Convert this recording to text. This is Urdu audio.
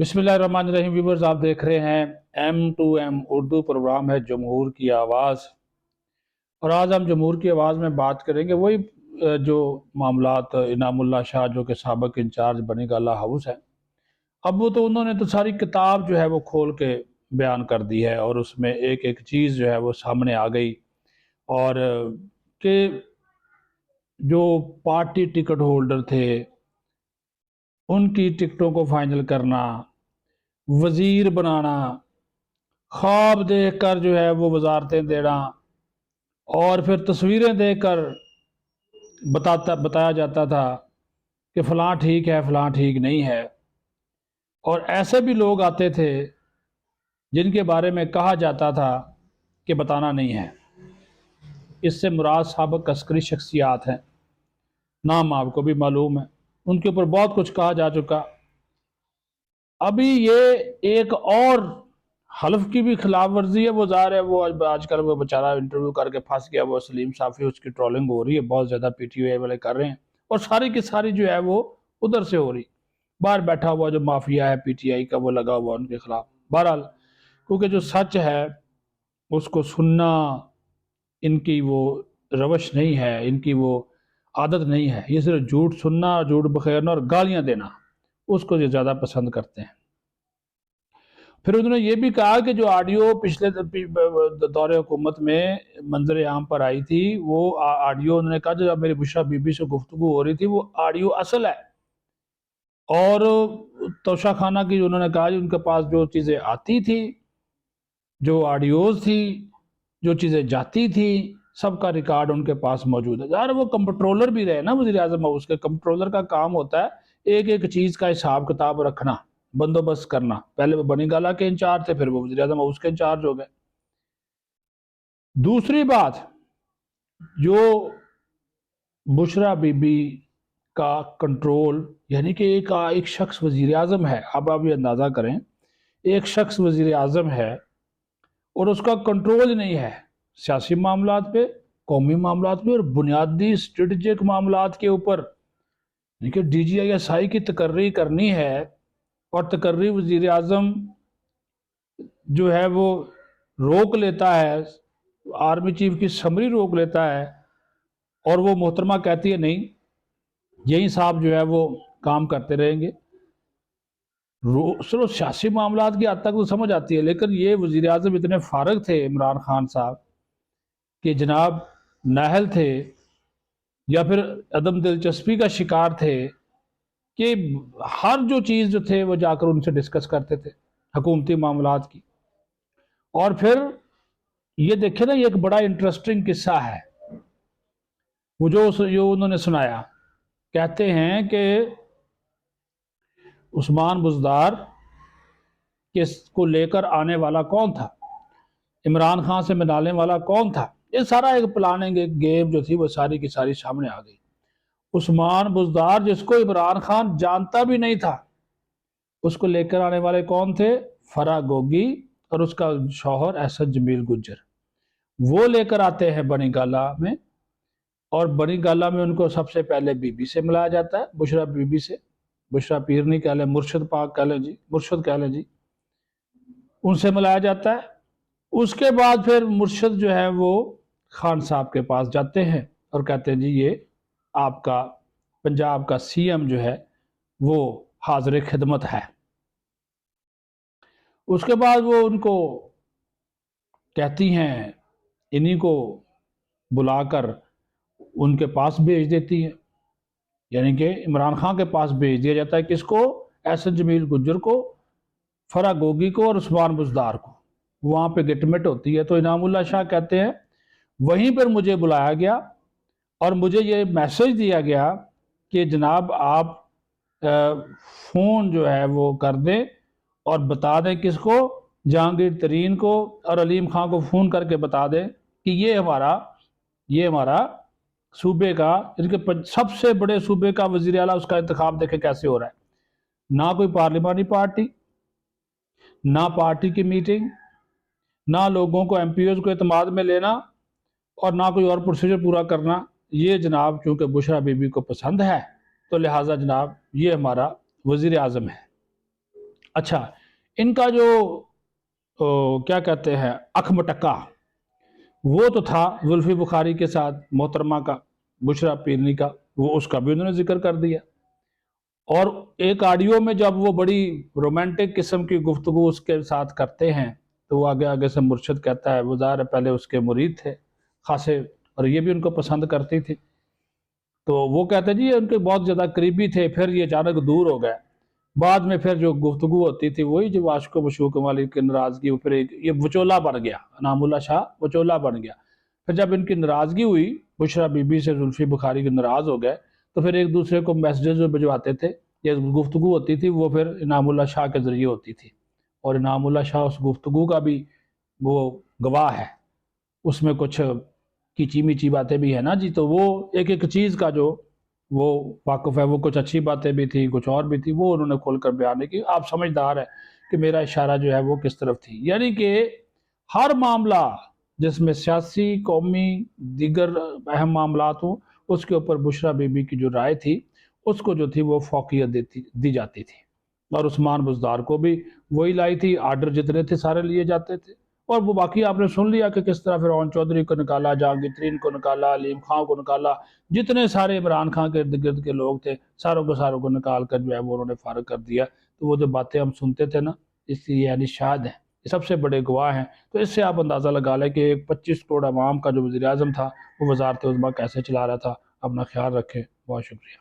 بسم اللہ الرحمن الرحیم ویورز، آپ دیکھ رہے ہیں M2M اردو پروگرام ہے جمہور کی آواز، اور آج ہم جمہور کی آواز میں بات کریں گے وہی جو معاملات انعام اللہ شاہ جو کہ سابق انچارج بنی گالہ ہاؤس ہے۔ اب وہ تو انہوں نے تو ساری کتاب جو ہے وہ کھول کے بیان کر دی ہے، اور اس میں ایک ایک چیز جو ہے وہ سامنے آ گئی، اور کہ جو پارٹی ٹکٹ ہولڈر تھے ان کی ٹکٹوں کو فائنل کرنا، وزیر بنانا، خواب دیکھ کر جو ہے وہ وزارتیں دینا، اور پھر تصویریں دیکھ کر بتایا جاتا تھا کہ فلاں ٹھیک ہے فلاں ٹھیک نہیں ہے، اور ایسے بھی لوگ آتے تھے جن کے بارے میں کہا جاتا تھا کہ بتانا نہیں ہے۔ اس سے مراد سابق عسکری شخصیات ہیں، نام آپ کو بھی معلوم ہے، ان کے اوپر بہت کچھ کہا جا چکا۔ ابھی یہ ایک اور حلف کی بھی خلاف ورزی ہے، وہ ظاہر ہے وہ آج کل وہ بیچارہ انٹرویو کر کے پھنس گیا، وہ سلیم صافی، اس کی ٹرولنگ ہو رہی ہے بہت زیادہ، پی ٹی آئی والے کر رہے ہیں، اور ساری کی ساری جو ہے وہ ادھر سے ہو رہی، باہر بیٹھا ہوا جو مافیا ہے پی ٹی آئی کا وہ لگا ہوا ان کے خلاف۔ بہرحال کیونکہ جو سچ ہے اس کو سننا ان کی وہ روش نہیں ہے، ان کی وہ عادت نہیں ہے، یہ صرف جھوٹ سننا، جھوٹ بخیرنا اور گالیاں دینا، اس کو یہ زیادہ پسند کرتے ہیں۔ پھر انہوں نے یہ بھی کہا کہ جو آڈیو پچھلے دور حکومت میں منظر عام پر آئی تھی، وہ آڈیو انہوں نے کہا جو میری بشرا بی بی سے گفتگو ہو رہی تھی وہ آڈیو اصل ہے، اور توشہ خانہ کی انہوں نے کہا ان کے پاس جو چیزیں آتی تھی، جو آڈیوز تھی، جو چیزیں جاتی تھی، سب کا ریکارڈ ان کے پاس موجود ہے۔ ظاہر وہ کنٹرولر بھی رہے نا وزیر اعظم ہاؤس کے، کنٹرولر کا کام ہوتا ہے ایک ایک چیز کا حساب کتاب رکھنا، بندوبست کرنا۔ پہلے وہ بنی گالہ کے انچارج تھے، پھر وہ وزیر اعظم ہاؤس کے انچارج ہو گئے۔ دوسری بات، جو بشرا بی بی کا کنٹرول، یعنی کہ ایک شخص وزیر اعظم ہے، اب آپ یہ اندازہ کریں ایک شخص وزیر اعظم ہے اور اس کا کنٹرول نہیں ہے سیاسی معاملات پہ، قومی معاملات پہ، اور بنیادی اسٹریٹجک معاملات کے اوپر، یعنی کہ D G I S I کی تقرری کرنی ہے، اور تقرری وزیر اعظم جو ہے وہ روک لیتا ہے، آرمی چیف کی سمری روک لیتا ہے، اور وہ محترمہ کہتی ہے نہیں یہی صاحب جو ہے وہ کام کرتے رہیں گے۔ صرف سیاسی معاملات کی حد تک تو سمجھ آتی ہے، لیکن یہ وزیر اعظم اتنے فارغ تھے عمران خان صاحب کہ جناب نااہل تھے یا پھر عدم دلچسپی کا شکار تھے، کہ ہر جو چیز جو تھے وہ جا کر ان سے ڈسکس کرتے تھے حکومتی معاملات کی۔ اور پھر یہ دیکھیں نا، یہ ایک بڑا انٹرسٹنگ قصہ ہے وہ جو انہوں نے سنایا۔ کہتے ہیں کہ عثمان بزدار کو لے کر آنے والا کون تھا، عمران خان سے ملانے والا کون تھا، یہ سارا ایک پلاننگ، ایک گیم جو تھی وہ ساری کی ساری سامنے آ گئی۔ عثمان بزدار جس کو عمران خان جانتا بھی نہیں تھا، اس کو لے کر آنے والے کون تھے؟ فرا گوگی اور اس کا شوہر احسن جمیل گجر، وہ لے کر آتے ہیں بنی گالہ میں، اور بنی گالہ میں ان کو سب سے پہلے بی بی سے ملایا جاتا ہے، بشرا بی بی سے، بشرا پیرنی کہہ لیں، مرشد پاک کہہ لیں جی، مرشد کہہ لیں جی، ان سے ملایا جاتا ہے۔ اس کے بعد پھر مرشد جو ہے وہ خان صاحب کے پاس جاتے ہیں اور کہتے ہیں جی یہ آپ کا پنجاب کا سی ایم جو ہے وہ حاضر خدمت ہے۔ اس کے بعد وہ ان کو کہتی ہیں، انہی کو بلا کر ان کے پاس بھیج دیتی ہیں، یعنی کہ عمران خان کے پاس بھیج دیا جاتا ہے، کس کو؟ احسن جمیل گجر کو، فرا گوگی کو اور عثمان بزدار کو۔ وہاں پہ گٹمٹ ہوتی ہے، تو انعام اللہ شاہ کہتے ہیں وہیں پر مجھے بلایا گیا اور مجھے یہ میسج دیا گیا کہ جناب آپ فون جو ہے وہ کر دیں اور بتا دیں کس کو؟ جہانگیر ترین کو اور علیم خان کو فون کر کے بتا دیں کہ یہ ہمارا صوبے کا، ان کے سب سے بڑے صوبے کا وزیر اعلیٰ، اس کا انتخاب دیکھیں کیسے ہو رہا ہے، نہ کوئی پارلیمانی پارٹی، نہ پارٹی کی میٹنگ، نہ لوگوں کو ایم پی اوز کو اعتماد میں لینا، اور نہ کوئی اور پروسیجر پورا کرنا۔ یہ جناب چونکہ بشرا بی بی کو پسند ہے تو لہٰذا جناب یہ ہمارا وزیر اعظم ہے۔ اچھا، ان کا جو کیا کہتے ہیں اکھ مٹکا، وہ تو تھا زلفی بخاری کے ساتھ محترمہ کا، بشرا پیرنی کا، وہ اس کا بھی انہوں نے ذکر کر دیا۔ اور ایک آڈیو میں جب وہ بڑی رومانٹک قسم کی گفتگو اس کے ساتھ کرتے ہیں تو وہ آگے آگے سے مرشد کہتا ہے، وہ ظاہر پہلے اس کے مرید تھے خاصے، اور یہ بھی ان کو پسند کرتی تھی، تو وہ کہتے ہیں جی یہ ان کے بہت زیادہ قریبی تھے، پھر یہ اچانک دور ہو گئے۔ بعد میں پھر جو گفتگو ہوتی تھی وہی جو عاشق و مشوق والی کی ناراضگی، وہ پھر یہ وچولہ بن گیا، انعام اللہ شاہ وچولہ بن گیا۔ پھر جب ان کی ناراضگی ہوئی، بشرا بی بی سے زلفی بخاری کے ناراض ہو گئے، تو پھر ایک دوسرے کو میسیجز جو بھجواتے تھے، یہ گفتگو ہوتی تھی وہ پھر انعام اللہ شاہ کے ذریعے ہوتی تھی، اور انعام اللہ شاہ اس گفتگو کا بھی وہ گواہ ہے، اس میں کچھ کیچی میچی باتیں بھی ہیں نا جی، تو وہ ایک ایک چیز کا جو وہ واقف ہے، وہ کچھ اچھی باتیں بھی تھی، کچھ اور بھی تھی، وہ انہوں نے کھول کر بیان کی۔ آپ سمجھدار ہے کہ میرا اشارہ جو ہے وہ کس طرف تھی، یعنی کہ ہر معاملہ جس میں سیاسی، قومی، دیگر اہم معاملات ہوں، اس کے اوپر بشرا بی بی کی جو رائے تھی اس کو جو تھی وہ فوقیت دی جاتی تھی، اور عثمان بزدار کو بھی وہی لائی تھی، آرڈر جتنے تھے سارے لیے جاتے تھے۔ اور وہ باقی آپ نے سن لیا کہ کس طرح فرعون چودھری کو نکالا، جہانگیر ترین کو نکالا، علیم خان کو نکالا، جتنے سارے عمران خان کے ارد گرد کے لوگ تھے ساروں کو نکال کر جو ہے وہ انہوں نے فارغ کر دیا۔ تو وہ جو باتیں ہم سنتے تھے نا، اس لیے یعنی شاہد ہیں، یہ سب سے بڑے گواہ ہیں۔ تو اس سے آپ اندازہ لگا لیں کہ ایک 25 کروڑ عوام کا جو وزیر اعظم تھا وہ وزارت عظمیٰ کیسے چلا رہا تھا۔ اپنا خیال رکھیں، بہت شکریہ۔